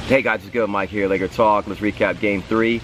Hey guys, it's good. Mike here, Laker Talk. Let's recap Game 3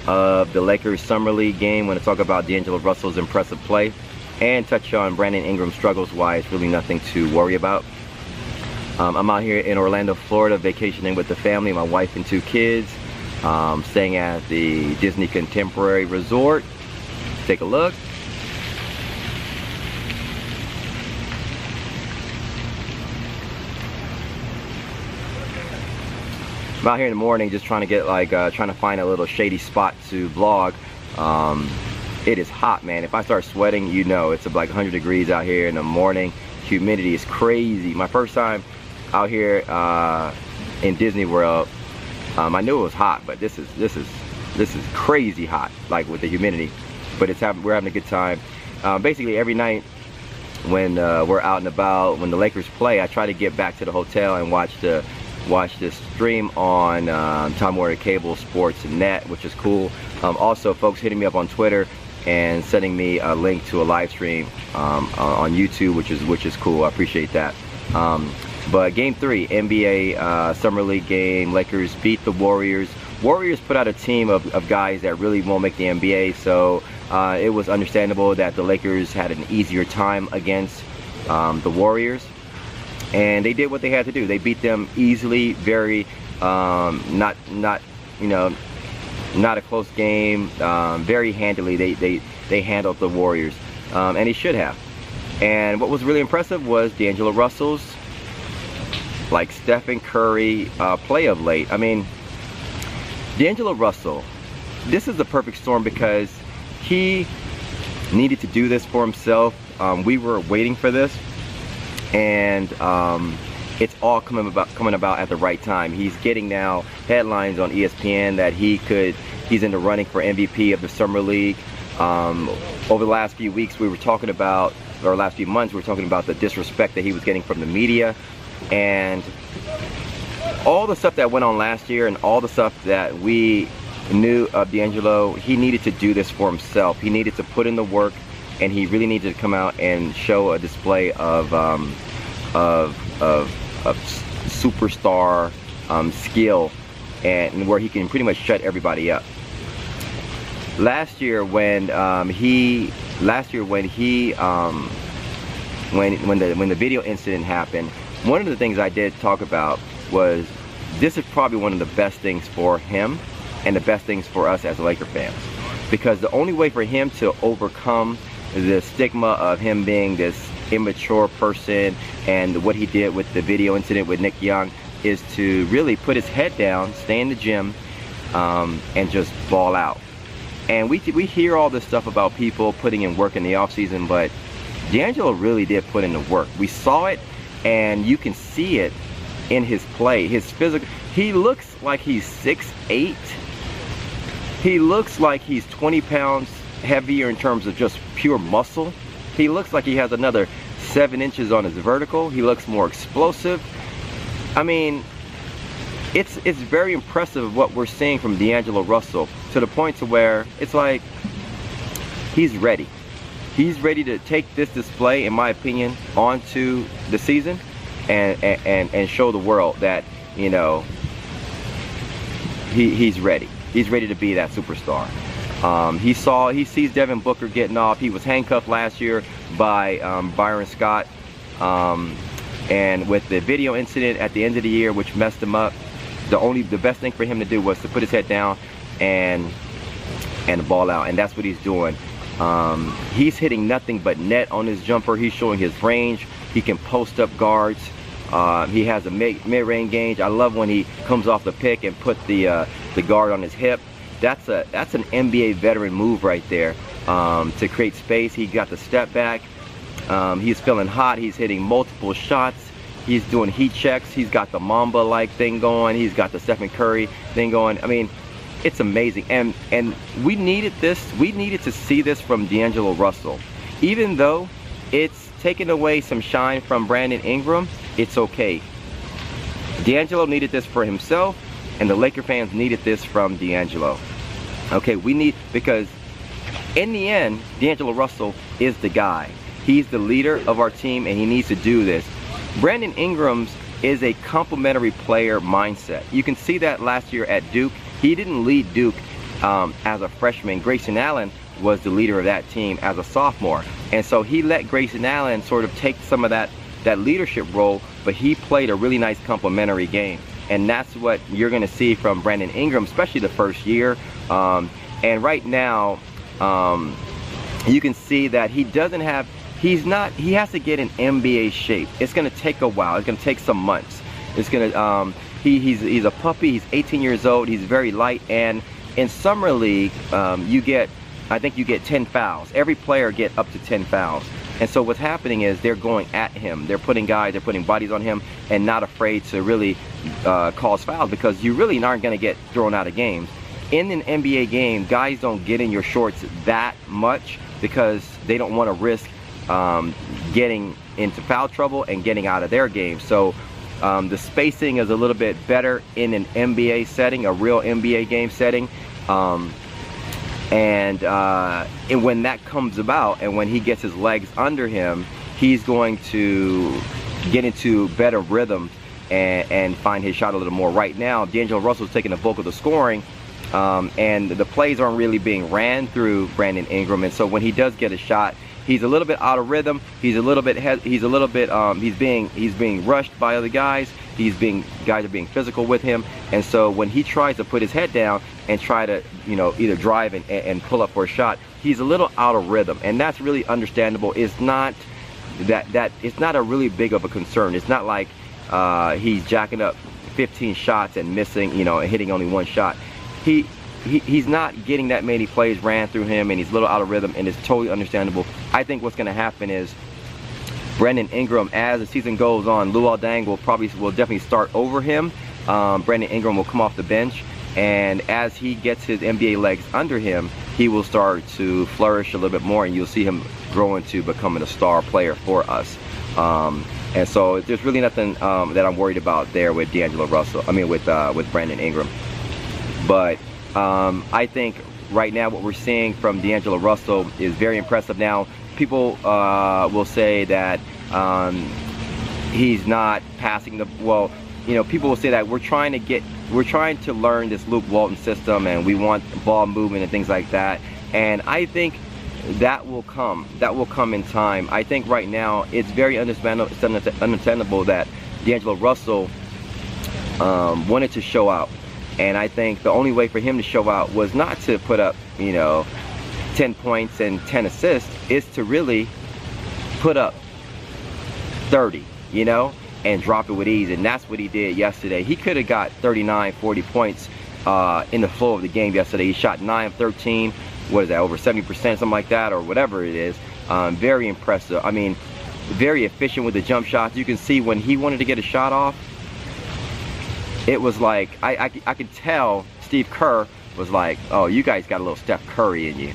of the Lakers Summer League game. We're going to talk about D'Angelo Russell's impressive play and touch on Brandon Ingram's struggles, why it's really nothing to worry about. I'm out here in Orlando, Florida, vacationing with the family, my wife and 2 kids, staying at the Disney Contemporary Resort. Take a look. I'm out here in the morning just trying to get trying to find a little shady spot to vlog. It is hot, man. If I start sweating, you know, it's like 100 degrees out here in the morning. Humidity is crazy. My first time out here in Disney World, I knew it was hot, but this is crazy hot, like with the humidity. But we're having a good time. Basically every night when we're out and about, when the Lakers play, I try to get back to the hotel and watch the stream on Time Warner Cable Sports Net, which is cool. Also, folks hitting me up on Twitter and sending me a link to a live stream on YouTube, which is cool. I appreciate that. But Game 3, NBA Summer League game, Lakers beat the Warriors. Warriors put out a team of guys that really won't make the NBA, so it was understandable that the Lakers had an easier time against the Warriors. And they did what they had to do. They beat them easily, very not a close game, very handily. They handled the Warriors, and they should have. And what was really impressive was D'Angelo Russell's, like Stephen Curry play of late. I mean, D'Angelo Russell, this is the perfect storm because he needed to do this for himself. We were waiting for this. And it's all coming about at the right time. He's getting now headlines on ESPN that he's in the running for MVP of the Summer League. Over the last few weeks we were talking about, or last few months we were talking about the disrespect that he was getting from the media, and all the stuff that went on last year and all the stuff that we knew of D'Angelo. He needed to do this for himself. He needed to put in the work, and he really needed to come out and show a display of superstar skill, and where he can pretty much shut everybody up. Last year when the video incident happened, one of the things I did talk about was this is probably one of the best things for him and the best things for us as Laker fans, because the only way for him to overcome the stigma of him being this immature person and what he did with the video incident with Nick Young is to really put his head down, stay in the gym, and just ball out. And we hear all this stuff about people putting in work in the offseason, but D'Angelo really did put in the work. We saw it, and you can see it in his play, his physical. He looks like he's 6'8". He looks like he's 20 pounds heavier in terms of just pure muscle. He looks like he has another 7 inches on his vertical. He looks more explosive. I mean, it's very impressive what we're seeing from D'Angelo Russell, to the point to where it's like he's ready. He's ready to take this display, in my opinion, onto the season and show the world that, you know, he's ready. He's ready to be that superstar. He sees Devin Booker getting off. He was handcuffed last year by Byron Scott, and with the video incident at the end of the year, which messed him up, the best thing for him to do was to put his head down and ball out, and that's what he's doing. He's hitting nothing but net on his jumper. He's showing his range. He can post up guards. He has a mid-range game. I love when he comes off the pick and put the guard on his hip. That's an NBA veteran move right there, to create space. He got the step back. He's feeling hot. He's hitting multiple shots. He's doing heat checks. He's got the Mamba-like thing going. He's got the Stephen Curry thing going. I mean, it's amazing. And we needed this. We needed to see this from D'Angelo Russell. Even though it's taken away some shine from Brandon Ingram, it's okay. D'Angelo needed this for himself, and the Laker fans needed this from D'Angelo. Okay, because in the end, D'Angelo Russell is the guy. He's the leader of our team, and he needs to do this. Brandon Ingram's is a complementary player mindset. You can see that last year at Duke. He didn't lead Duke as a freshman. Grayson Allen was the leader of that team as a sophomore. And so he let Grayson Allen sort of take some of that leadership role, but he played a really nice complementary game. And that's what you're going to see from Brandon Ingram, especially the first year. And right now, you can see that he has to get in NBA shape. It's going to take a while. It's going to take some months. It's going to, he's a puppy. He's 18 years old. He's very light. And in Summer League, I think you get 10 fouls. Every player get up to 10 fouls. And so what's happening is they're going at him. They're putting bodies on him and not afraid to really cause fouls, because you really aren't going to get thrown out of games. In an NBA game, guys don't get in your shorts that much because they don't want to risk getting into foul trouble and getting out of their game. So the spacing is a little bit better in an NBA setting, a real NBA game setting. And when that comes about, and when he gets his legs under him, he's going to get into better rhythm and find his shot a little more. Right now, D'Angelo Russell's taking the bulk of the scoring, and the plays aren't really being ran through Brandon Ingram. And so when he does get a shot, he's a little bit out of rhythm. He's being rushed by other guys. Guys are being physical with him. And so when he tries to put his head down and try to, either drive and pull up for a shot, he's a little out of rhythm. And that's really understandable. It's not it's not a really big of a concern. It's not like he's jacking up 15 shots and missing, and hitting only one shot. He's not getting that many plays ran through him, and he's a little out of rhythm, and it's totally understandable. I think what's going to happen is Brandon Ingram, as the season goes on, Luol Deng will definitely start over him. Brandon Ingram will come off the bench, and as he gets his NBA legs under him, he will start to flourish a little bit more, and you'll see him grow into becoming a star player for us. And so there's really nothing that I'm worried about there with D'Angelo Russell. I mean, with Brandon Ingram. But I think right now what we're seeing from D'Angelo Russell is very impressive. Now, people will say that he's not passing the, well, people will say that we're trying to learn this Luke Walton system, and we want ball movement and things like that. And I think that will come in time. I think right now it's very understandable that D'Angelo Russell wanted to show out. And I think the only way for him to show out was not to put up, 10 points and 10 assists, is to really put up 30, and drop it with ease. And that's what he did yesterday. He could have got 39, 40 points in the flow of the game yesterday. He shot 9 of 13. What is that, over 70%, something like that, or whatever it is. Very impressive. I mean, very efficient with the jump shots. You can see when he wanted to get a shot off, it was like, I could tell Steve Kerr was like, oh, you guys got a little Steph Curry in you,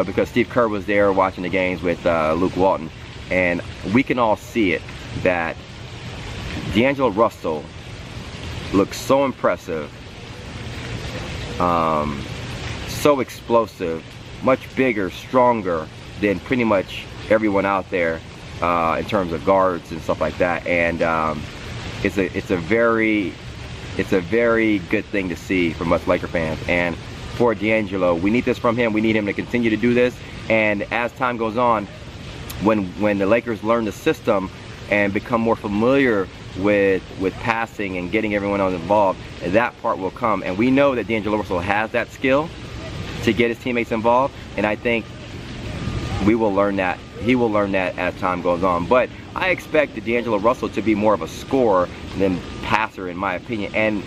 because Steve Kerr was there watching the games with Luke Walton. And we can all see it, that D'Angelo Russell looks so impressive, so explosive, much bigger, stronger than pretty much everyone out there in terms of guards and stuff like that. And it's a very good thing to see from us Laker fans. And for D'Angelo, we need this from him. We need him to continue to do this. And as time goes on, when the Lakers learn the system and become more familiar with passing and getting everyone else involved, that part will come. And we know that D'Angelo Russell has that skill to get his teammates involved, and I think we will learn that. He will learn that as time goes on. But I expect D'Angelo Russell to be more of a scorer than passer, in my opinion. And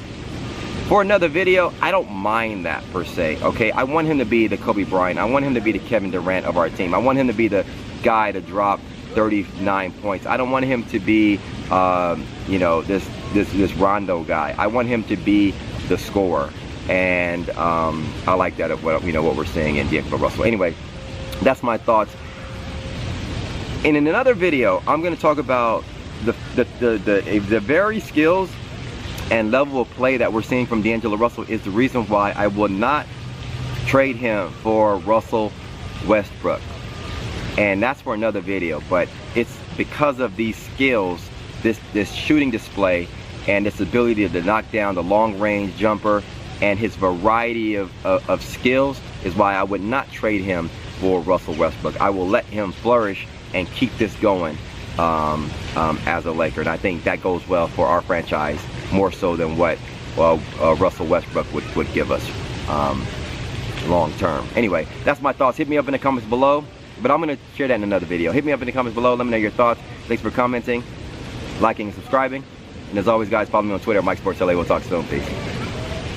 for another video, I don't mind that per se, okay? I want him to be the Kobe Bryant. I want him to be the Kevin Durant of our team. I want him to be the guy to drop 39 points. I don't want him to be, this Rondo guy. I want him to be the scorer. And I like that of what we're seeing in D'Angelo Russell. Anyway, that's my thoughts. And in another video, I'm going to talk about the very skills and level of play that we're seeing from D'Angelo Russell is the reason why I will not trade him for Russell Westbrook. And that's for another video. But it's because of these skills, this shooting display, and his ability to knock down the long-range jumper and his variety of skills is why I would not trade him for Russell Westbrook. I will let him flourish and keep this going as a Laker. And I think that goes well for our franchise more so than what Russell Westbrook would give us long term. Anyway, that's my thoughts. Hit me up in the comments below. But I'm going to share that in another video. Hit me up in the comments below. Let me know your thoughts. Thanks for commenting, liking, and subscribing. And as always, guys, follow me on Twitter, MikeSportsLA. We'll talk soon. Peace.